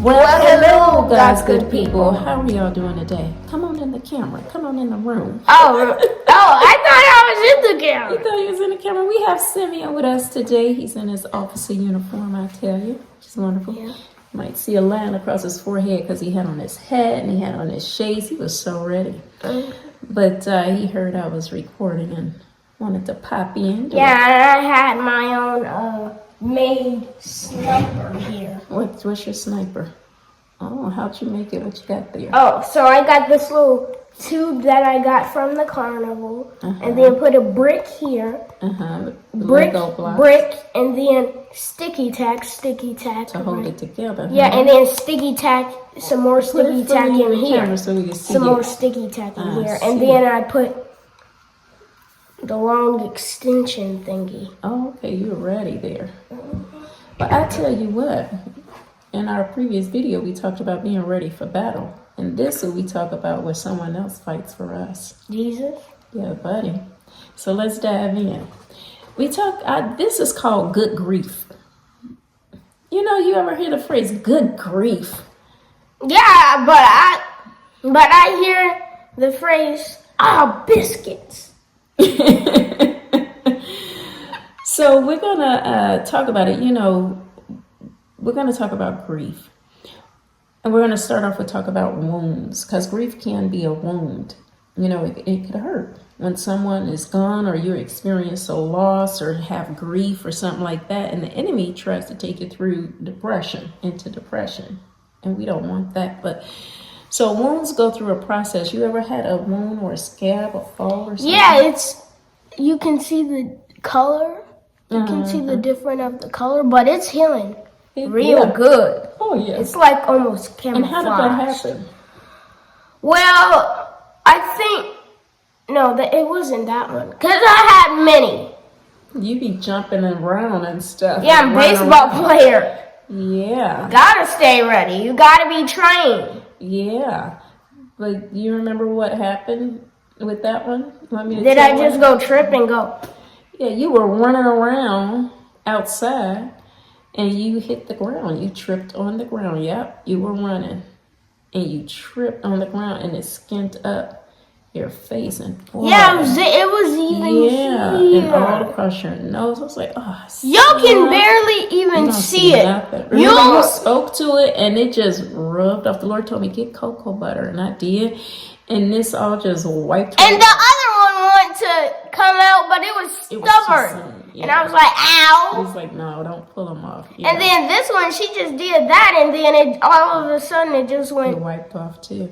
Well, hello, God's good people. How are y'all doing today? Come on in the camera. Come on in the room. I thought I was in the camera. You thought he was in the camera? We have Simeon with us today. He's in his officer uniform, I tell you. Which is wonderful. Yeah. You might see a line across his forehead because he had on his hat and he had on his shades. He was so ready. But he heard I was recording and wanted to pop in. Yeah, and I had my own made sniper here. What's your sniper? Oh, how'd you make it? What you got there? Oh, so I got this little tube that I got from the carnival, and then put a brick here, brick, and then sticky tack to hold it together. Yeah, and then sticky tack, some more sticky tack in here, so we can see some more sticky tack in here, and then I put the long extension thingy. Oh, okay, you're ready there. But I tell you what, in our previous video, we talked about being ready for battle. And this we talk about where someone else fights for us. Jesus? Yeah, buddy. So let's dive in. This is called good grief. You know, you ever hear the phrase good grief? Yeah, but I hear the phrase, biscuits. So we're going to talk about it. You know, we're going to talk about grief. And we're going to start off with talk about wounds, because grief can be a wound. You know, it could hurt when someone is gone or you experience a loss or have grief or something like that. And the enemy tries to take you through into depression. And we don't want that. So wounds go through a process. You ever had a wound or a scab, a fall or something? Yeah, you can see the color. You can see the difference of the color, but it's healing real good. Oh, yeah. It's like almost camouflage. And how did that happen? Well, I think, it wasn't that one. Because I had many. You be jumping around and stuff. Yeah, I'm a baseball player. Yeah. Gotta stay ready. You gotta be trained. Yeah. But do you remember what happened with that one? Did I just go trip and go? Yeah, you were running around outside and you hit the ground. You tripped on the ground. Yep, you were running and you tripped on the ground and it skinned up your face and blood. Yeah, it was even here. And all across your nose. I was like, y'all can barely even see it. Remember, you spoke to it and it just rubbed off. The Lord told me, get cocoa butter, and I did. And this all just wiped And the other one wanted to come out, but it was stubborn. And I was like, ow. He was like, no, don't pull them off. Yeah. And then this one, she just did that, and then all of a sudden it just went. It wiped off too.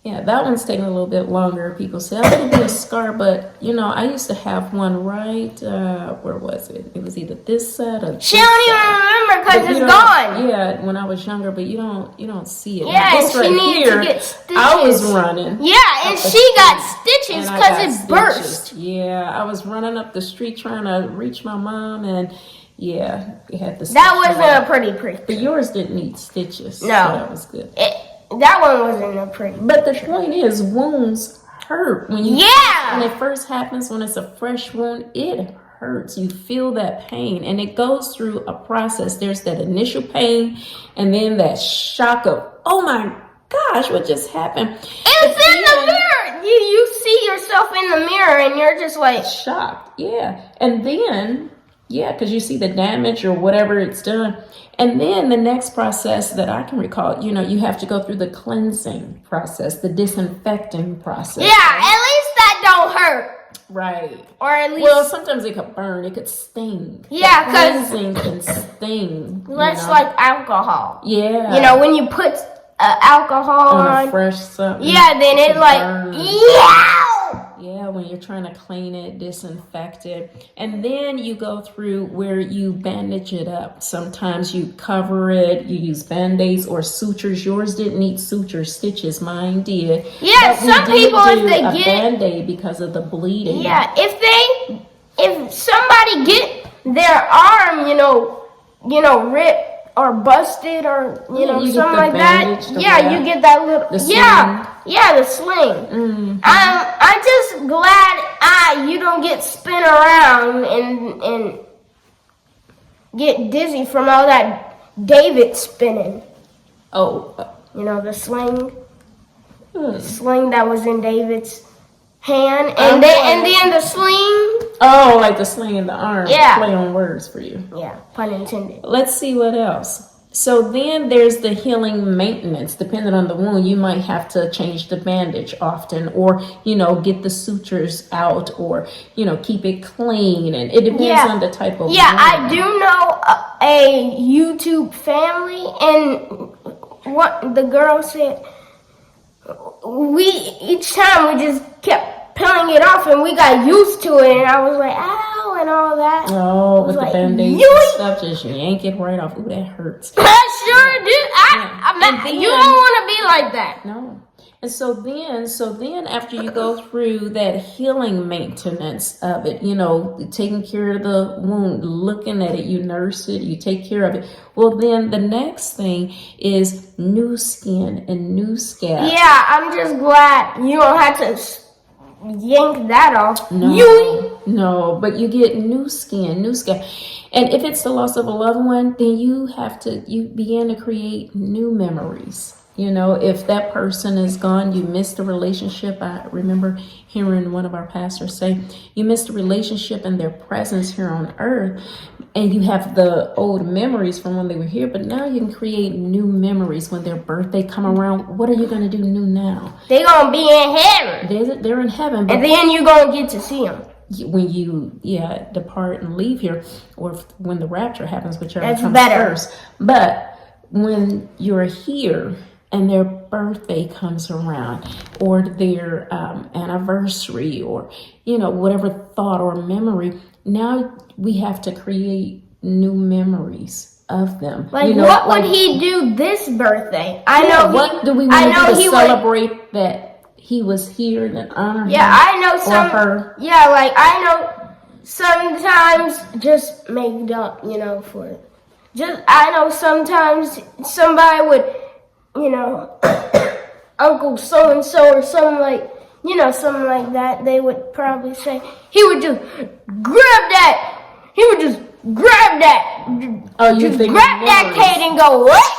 Yeah, that one's taking a little bit longer. People say, I didn't do a scar, but, I used to have one right, where was it? It was either this side or this She don't even remember because it's gone. Yeah, when I was younger, but you don't see it. Yeah, and she needed to get stitches. I was running. Yeah, and she got stitches because it burst. Yeah, I was running up the street trying to reach my mom, and yeah, it had the That wasn't a pretty picture. But yours didn't need stitches. No. So that was good. That one wasn't a pretty. But the point is, wounds hurt when it first happens. When it's a fresh wound, it hurts. You feel that pain, and it goes through a process. There's that initial pain, and then that shock of, oh my gosh, what just happened? It's in the mirror. You see yourself in the mirror, and you're just like shocked. Yeah, and then because you see the damage or whatever it's done. And then the next process that I can recall, you have to go through the cleansing process, the disinfecting process. Yeah, at least that don't hurt. Right. Or at least. Well, sometimes it could burn. It could sting. Yeah, because. Cleansing can sting. That's like alcohol. Yeah. When you put alcohol on. A fresh something. Yeah, then it like. Yeah! Yeah, when you're trying to clean it, disinfect it. And then you go through where you bandage it up. Sometimes you cover it, you use Band-Aids or sutures. Yours didn't need sutures, stitches, mine did. Yeah, some people, if they get Band-Aid because of the bleeding. Yeah, if somebody get their arm, ripped or busted or something like that. Yeah, you get that little. The sling. Mm-hmm. I'm just glad you don't get spin around and get dizzy from all that David spinning. Oh. You know, the sling. The sling that was in David's hand. And then the sling. Oh, like the sling in the arm. Yeah. Play on words for you. Yeah, pun intended. Let's see what else. So then there's the healing maintenance. Depending on the wound, you might have to change the bandage often, or, you know, get the sutures out, or, you know, keep it clean. And it depends on the type of wound. I do know a YouTube family, and what the girl said, each time we just kept peeling it off, and we got used to it, and I was like, ow, and all that. Oh, with the band-aids and stuff, just yank it right off. Ooh, that hurts. I sure do. You don't want to be like that. No. And so then after you go through that healing maintenance of it, you know, taking care of the wound, looking at it, you nurse it, you take care of it. Well, then the next thing is new skin and new scabs. Yeah, I'm just glad you don't have to yank that off. No, but you get new skin, new scab. And if it's the loss of a loved one, then you begin to create new memories. You know, if that person is gone, you miss the relationship. I remember hearing one of our pastors say, you miss the relationship and their presence here on earth, and you have the old memories from when they were here, but now you can create new memories when their birthday come around. What are you going to do new now? They're going to be in heaven. They're in heaven. And then you're going to get to see them. When you depart and leave here, or when the rapture happens, whichever That's comes better. first. But when you're here and their birthday comes around, or their anniversary, or, you know, whatever thought or memory, now we have to create new memories of them. Like, you know, what would he do this birthday? What do we want to do to celebrate that he was here and honor him? Yeah, I know some. Or her. Yeah, like I know sometimes just make up, you know, for it. I know sometimes somebody would, you know, Uncle so and so or something like, you know, something like that. They would probably say he would just grab that. He would just grab that. Oh, you think grab that cake and go what?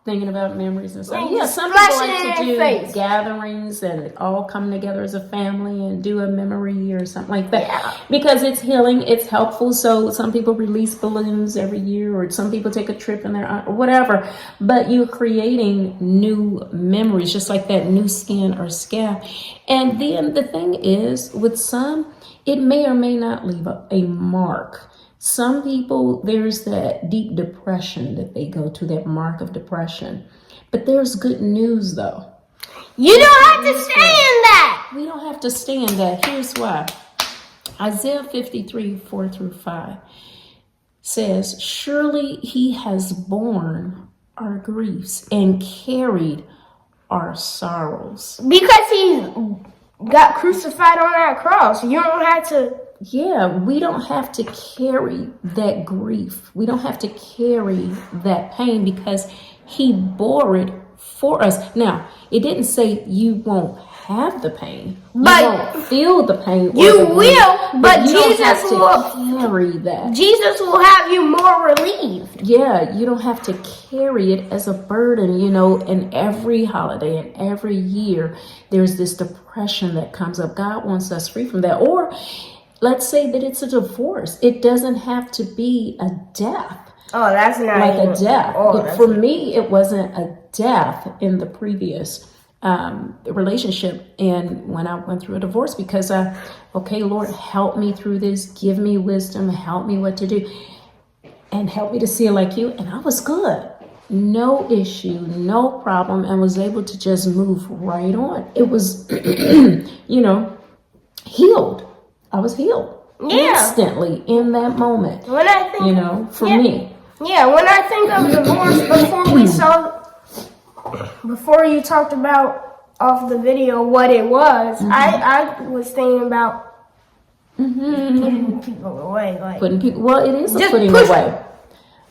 Thinking about memories and stuff. Yeah, Some people like to do face. gatherings and all come together as a family and do a memory or something like that. Yeah. Because it's healing, it's helpful. So some people release balloons every year, or some people take a trip in their or whatever. But you're creating new memories, just like that new skin or scab. And then the thing is, with some, it may or may not leave a mark. Some people, there's that deep depression that they go to, that mark of depression. But there's good news, though. You don't have to stay in that. We don't have to stay in that. Here's why. Isaiah 53, 4-5 says, surely he has borne our griefs and carried our sorrows. Because he got crucified on that cross. You don't have to. Yeah, we don't have to carry that grief. We don't have to carry that pain because he bore it for us. Now, it didn't say you won't have the pain. But you won't feel the pain. You will, but Jesus will carry that. Jesus will have you more relieved. Yeah, you don't have to carry it as a burden, you know, and every holiday and every year there's this depression that comes up. God wants us free from that. Or let's say that it's a divorce. It doesn't have to be a death. Oh, that's not like a death. Oh, for me, it wasn't a death in the previous relationship, and when I went through a divorce, because okay, Lord, help me through this. Give me wisdom. Help me what to do, and help me to see it like you. And I was good. No issue, no problem, and was able to just move right on. It was, you know, healed. I was healed instantly in that moment. When I think, you know, for me. Yeah, when I think of divorce, before you talked about off the video what it was, I was thinking about putting people away. Like putting people. Well, it is a putting away.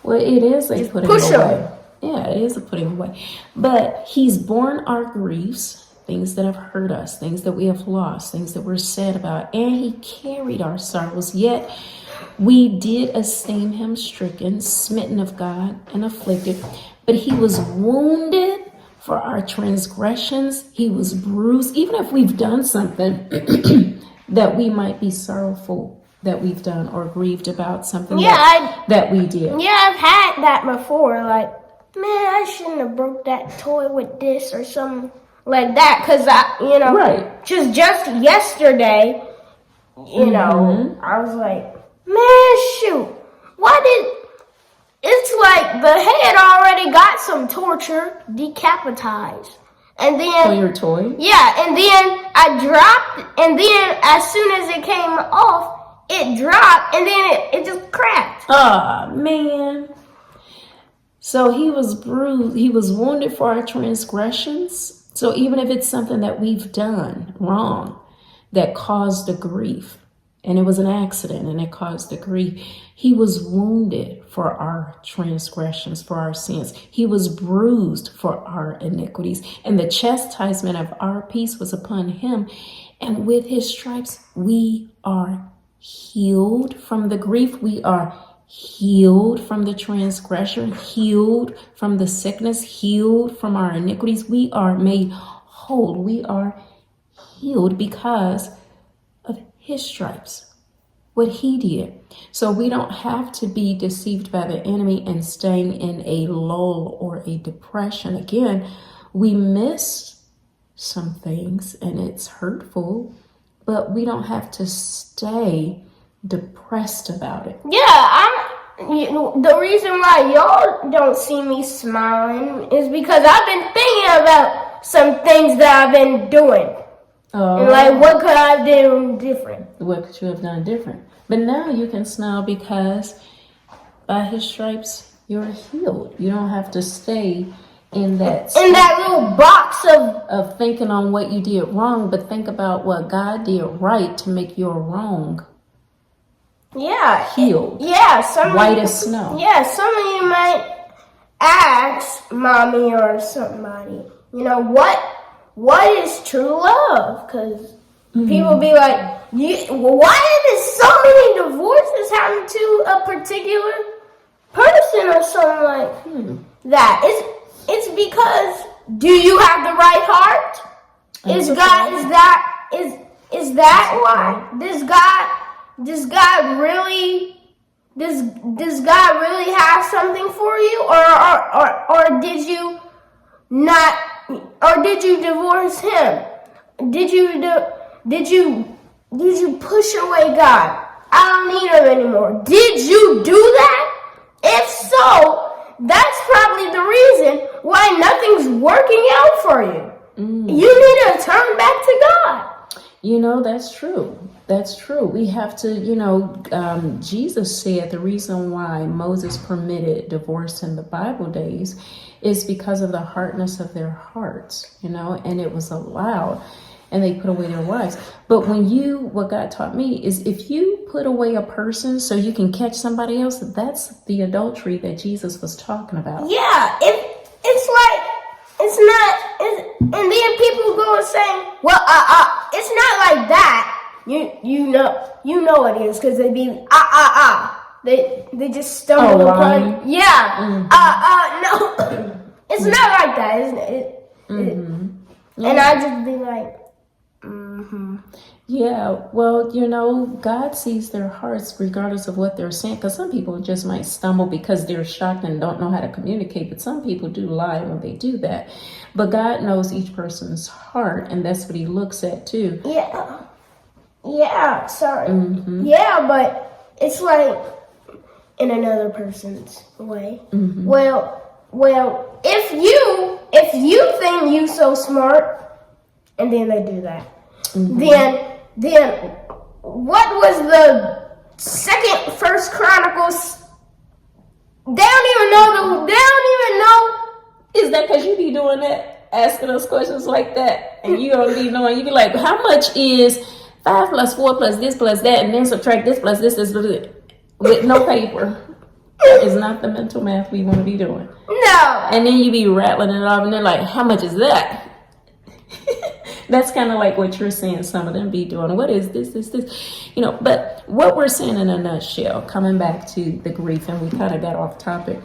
Well, it is a putting away. Yeah, it is a putting away. But he's borne our griefs. Things that have hurt us, things that we have lost, things that we're sad about, and he carried our sorrows. Yet we did esteem him stricken, smitten of God, and afflicted. But he was wounded for our transgressions. He was bruised. Even if we've done something that we might be sorrowful that we've done or grieved about something that we did. Yeah, I've had that before. Like, man, I shouldn't have broke that toy with this or something like that. Because, just yesterday, I was like, man, shoot. It's like the head already got some torture, decapitized. And then... For your toy? Yeah, and then I dropped, and then as soon as it came off, it dropped, and then it just cracked. Ah, man. So he was bruised. He was wounded for our transgressions. So even if it's something that we've done wrong that caused the grief, and it was an accident and it caused the grief, he was wounded for our transgressions, for our sins. He was bruised for our iniquities. And the chastisement of our peace was upon him. And with his stripes, we are healed from the grief. We are healed from the transgression, healed from the sickness, healed from our iniquities. We are made whole. We are healed because of his stripes, what he did. So we don't have to be deceived by the enemy and staying in a lull or a depression. Again, we miss some things and it's hurtful, but we don't have to stay depressed about it. Yeah, the reason why y'all don't see me smiling is because I've been thinking about some things that I've been doing. And like, what could I do different? What could you have done different? But now you can smile because by his stripes, you're healed. You don't have to stay in that little box of thinking on what you did wrong, but think about what God did right to make your wrong healed. Yeah, white as snow. Yeah, some of you might ask mommy or somebody, what is true love? Because people be like, why is so many divorces happen to a particular person or something like that? It's because, do you have the right heart? Is that why? Does God really have something for you, or did you not? Or did you divorce him? Did you push away God? I don't need him anymore. Did you do that? If so, that's probably the reason why nothing's working out for you. You need to turn back to God. That's true. That's true. We have to, Jesus said the reason why Moses permitted divorce in the Bible days is because of the hardness of their hearts, and it was allowed, and they put away their wives. But what God taught me is if you put away a person so you can catch somebody else, that's the adultery that Jesus was talking about. Yeah, and then people go and say, well, it's not like that. You know it is, because they be they just stumble upon. Yeah. No, it's not like that, isn't it? And I just be like, Yeah, well, God sees their hearts regardless of what they're saying, because some people just might stumble because they're shocked and don't know how to communicate, but some people do lie when they do that. But God knows each person's heart, and that's what he looks at too. Yeah, sorry. Yeah, but it's like in another person's way. Well, if you think you so smart, and then they do that, then what was the First Chronicles? They don't even know. Is that because you be doing that, asking us questions like that, and you don't be knowing? You be like, how much is 5 plus 4 plus this plus that, and then subtract this plus this with no paper? That is not the mental math we want to be doing. No. And then you be rattling it off, and they're like, how much is that? That's kind of like what you're saying some of them be doing. What is this? But what we're saying in a nutshell, coming back to the grief, and we kind of got off topic,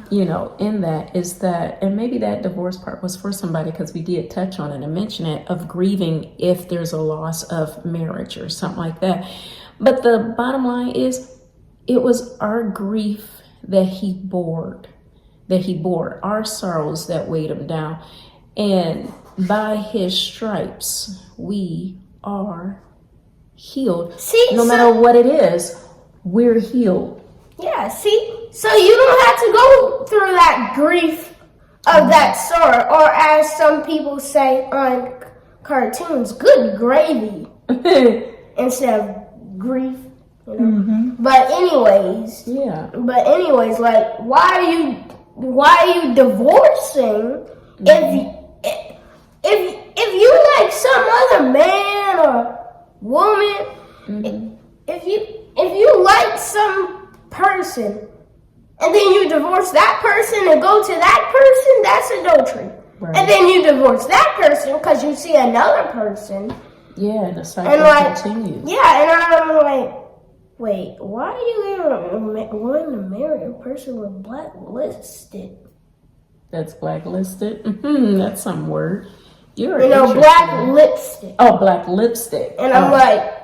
in that is that, and maybe that divorce part was for somebody because we did touch on it and mention it, of grieving if there's a loss of marriage or something like that. But the bottom line is, it was our grief that he bore, our sorrows that weighed him down. And by his stripes, we are healed. No matter what it is, we're healed. Yeah, see? So you don't have to go through that grief of that sorrow, or as some people say on cartoons, good gravy, instead of grief. But anyways, like, why are you divorcing if you like some other man or woman? If you like some person and then you divorce that person and go to that person, that's adultery. Right. And then you divorce that person because you see another person. Yeah, and the cycle continues. Yeah, and I'm like, wait, why are you wanting to marry a person with blacklisted? That's blacklisted? That's some word. Black lipstick. Oh, black lipstick. And I'm like,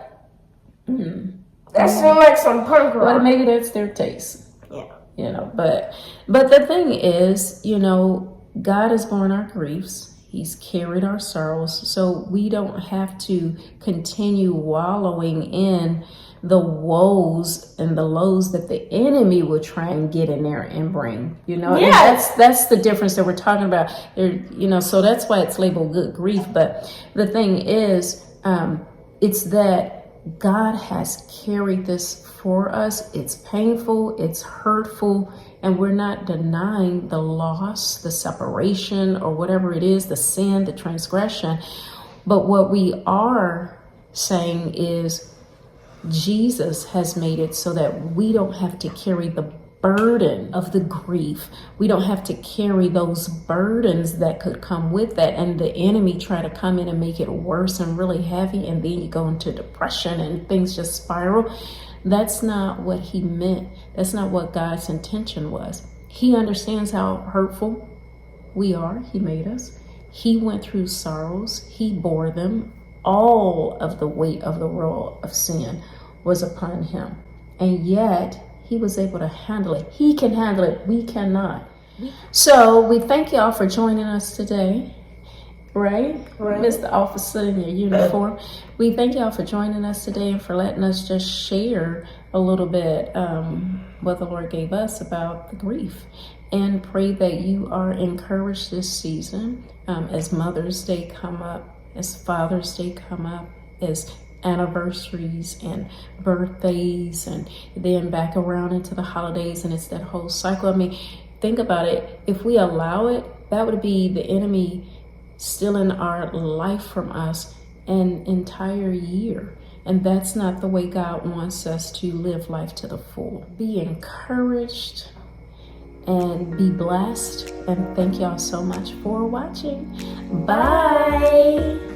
that seems like some punk rock. Well, maybe that's their taste. Yeah. But the thing is, God has borne our griefs. He's carried our sorrows. So we don't have to continue wallowing in the woes and the lows that the enemy will try and get in there and bring, and that's the difference that we're talking about there, so that's why it's labeled good grief. But the thing is, it's that God has carried this for us. It's painful, it's hurtful, and we're not denying the loss, the separation, or whatever it is, the sin, the transgression. But what we are saying is, Jesus has made it so that we don't have to carry the burden of the grief. We don't have to carry those burdens that could come with that, and the enemy try to come in and make it worse and really heavy, and then you go into depression and things just spiral. That's not what he meant. That's not what God's intention was. He understands how hurtful we are. He made us. He went through sorrows. He bore them. All of the weight of the world of sin was upon him. And yet, he was able to handle it. He can handle it. We cannot. So, we thank y'all for joining us today. Right? Mr. Officer in your uniform. We thank y'all for joining us today and for letting us just share a little bit what the Lord gave us about the grief. And pray that you are encouraged this season as Mother's Day come up, as Father's Day come up, as anniversaries and birthdays, and then back around into the holidays, and it's that whole cycle. I mean, think about it. If we allow it, that would be the enemy stealing our life from us an entire year. And that's not the way God wants us to live life to the full. Be encouraged and be blessed. And thank y'all so much for watching. Bye.